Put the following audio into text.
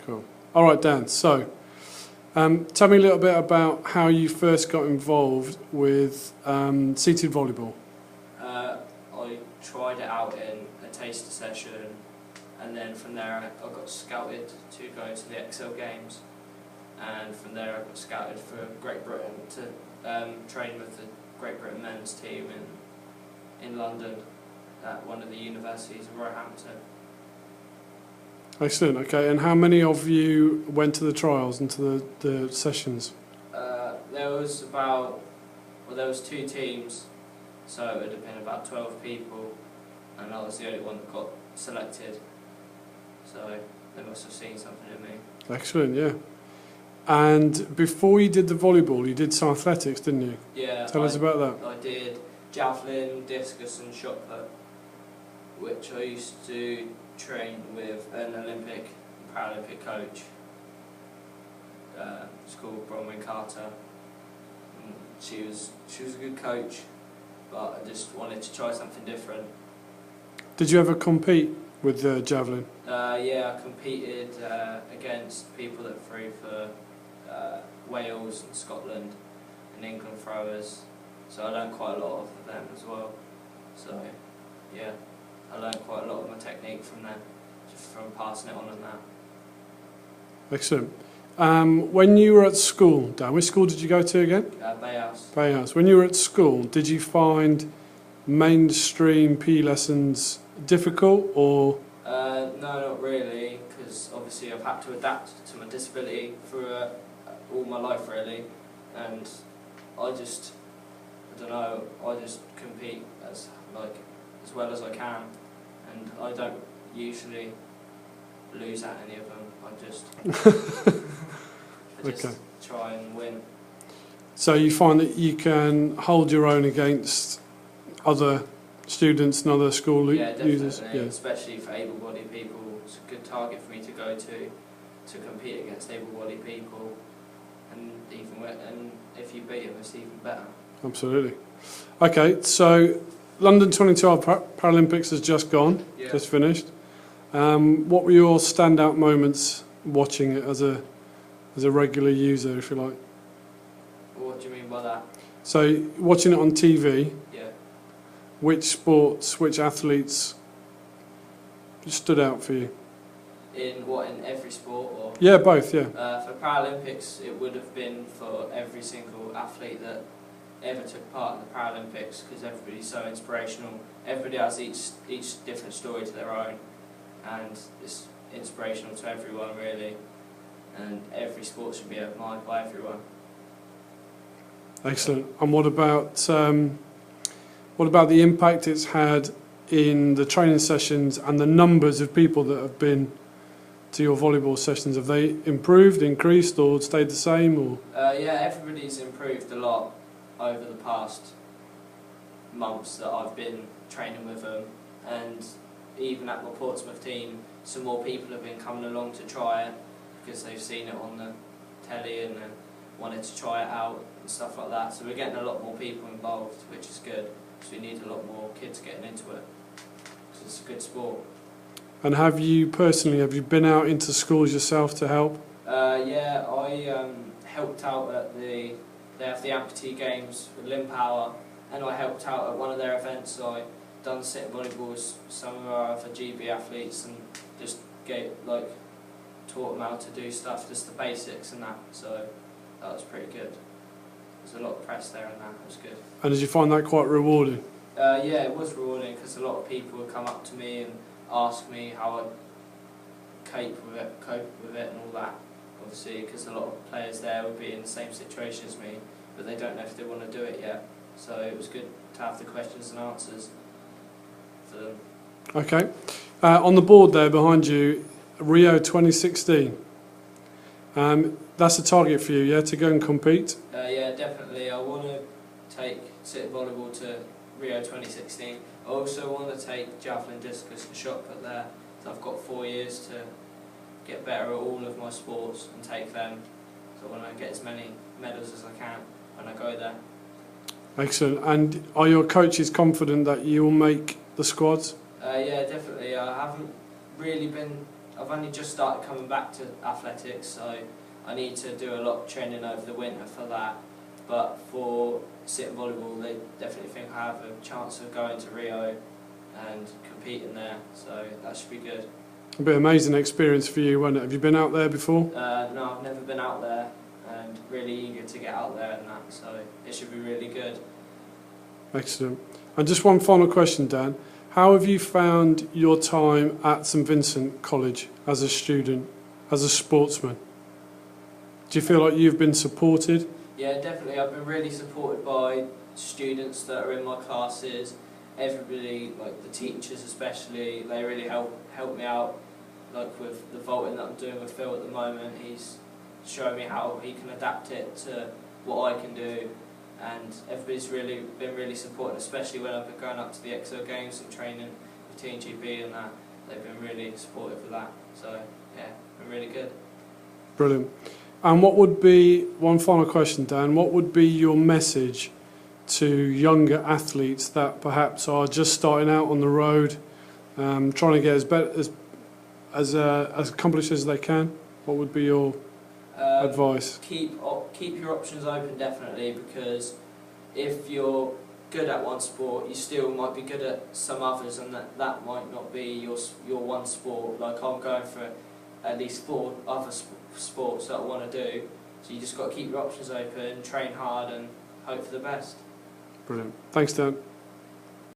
Cool. All right, Dan. So, tell me a little bit about how you first got involved with seated volleyball. I tried it out in a taster session, and then from there I got scouted to go to the XL Games, and from there I got scouted for Great Britain to train with the Great Britain men's team in London at one of the universities in Roehampton. Excellent. Okay, and how many of you went to the trials and to the sessions? There was 2 teams, so it would have been about 12 people, and I was the only one that got selected. So they must have seen something in me. Excellent. Yeah. And before you did the volleyball, you did some athletics, didn't you? Yeah. Tell us about that. I did javelin, discus, and shot put, which I used to train with an Olympic and Paralympic coach. It's called Bronwyn Carter. And she was a good coach, but I just wanted to try something different. Did you ever compete with javelin? Yeah, I competed against people that threw for Wales and Scotland and England throwers, so I learned quite a lot of them as well. So yeah, I learned quite a lot of my technique from them, just from passing it on and that. Excellent. When you were at school, Dan, which school did you go to again? Bay House. Bay House. When you were at school, did you find mainstream PE lessons difficult, or? No, not really, because obviously I've had to adapt to my disability through all my life really, and I just compete as well as I can, and I don't usually lose at any of them. I just try and win. So you find that you can hold your own against other students and other school users? Yeah, especially for able-bodied people. It's a good target for me to go to compete against able-bodied people, and if you beat them, it's even better. Absolutely. Okay, so London 2012 Paralympics has just gone, just finished. What were your standout moments watching it as a regular user, if you like? What do you mean by that? So watching it on TV, yeah. Which sports, which athletes stood out for you? In every sport, or? Yeah, both, yeah. For Paralympics, it would have been for every single athlete that ever took part in the Paralympics, because everybody's so inspirational. Everybody has each different story to their own, and it's inspirational to everyone really, and every sport should be admired by everyone. Excellent. And what about the impact it's had in the training sessions and the numbers of people that have been to your volleyball sessions? Have they improved, increased, or stayed the same? Or? Yeah, everybody's improved a lot over the past months that I've been training with them, and even at my Portsmouth team, some more people have been coming along to try it because they've seen it on the telly and wanted to try it out and stuff like that. So we're getting a lot more people involved, which is good, because we need a lot more kids getting into it, because it's a good sport. And have you been out into schools yourself to help? Yeah, I helped out at they have the amputee games with Powell, and I helped out at one of their events. So I done sit volleyball with some of our other GB athletes, and just taught them how to do stuff, just the basics and that. So that was pretty good. There's a lot of press there, and that was good. And did you find that quite rewarding? Yeah, it was rewarding, because a lot of people would come up to me and ask me how I cope with it and all that. Obviously, because a lot of players there would be in the same situation as me, but they don't know if they want to do it yet. So it was good to have the questions and answers for them. Okay. On the board there behind you, Rio 2016. That's a target for you, yeah, to go and compete? Yeah, definitely. I want to take sit volleyball to Rio 2016. I also want to take javelin, discus and shot put there. So I've got 4 years to get better at all of my sports and take them. So I want to get as many medals as I can when I go there. Excellent. And are your coaches confident that you will make the squads? Yeah, definitely. I haven't really been I've only just started coming back to athletics, so I need to do a lot of training over the winter for that. But for sitting volleyball, they definitely think I have a chance of going to Rio and competing there, so that should be good. A bit amazing experience for you, wasn't it? Have you been out there before? No, I've never been out there, and really eager to get out there and that, so it should be really good. Excellent. And just one final question, Dan. How have you found your time at St Vincent College as a student, as a sportsman? Do you feel like you've been supported? Yeah, definitely. I've been really supported by students that are in my classes. Everybody, like the teachers especially, they really help me out. Like with the vaulting that I'm doing with Phil at the moment, he's showing me how he can adapt it to what I can do. And everybody's really been really supportive, especially when I've been going up to the EXO games and training with Team GB and that. They've been really supportive of that. So yeah, been really good. Brilliant. And what would be, one final question, Dan, what would be your message to younger athletes that perhaps are just starting out on the road, trying to get as accomplished as they can? What would be your advice? Keep your options open, definitely, because if you're good at one sport, you still might be good at some others, and that might not be your one sport. Like I'm going for at least 4 other sports that I want to do, so you just got to keep your options open, train hard, and hope for the best. Brilliant. Thanks, Dan.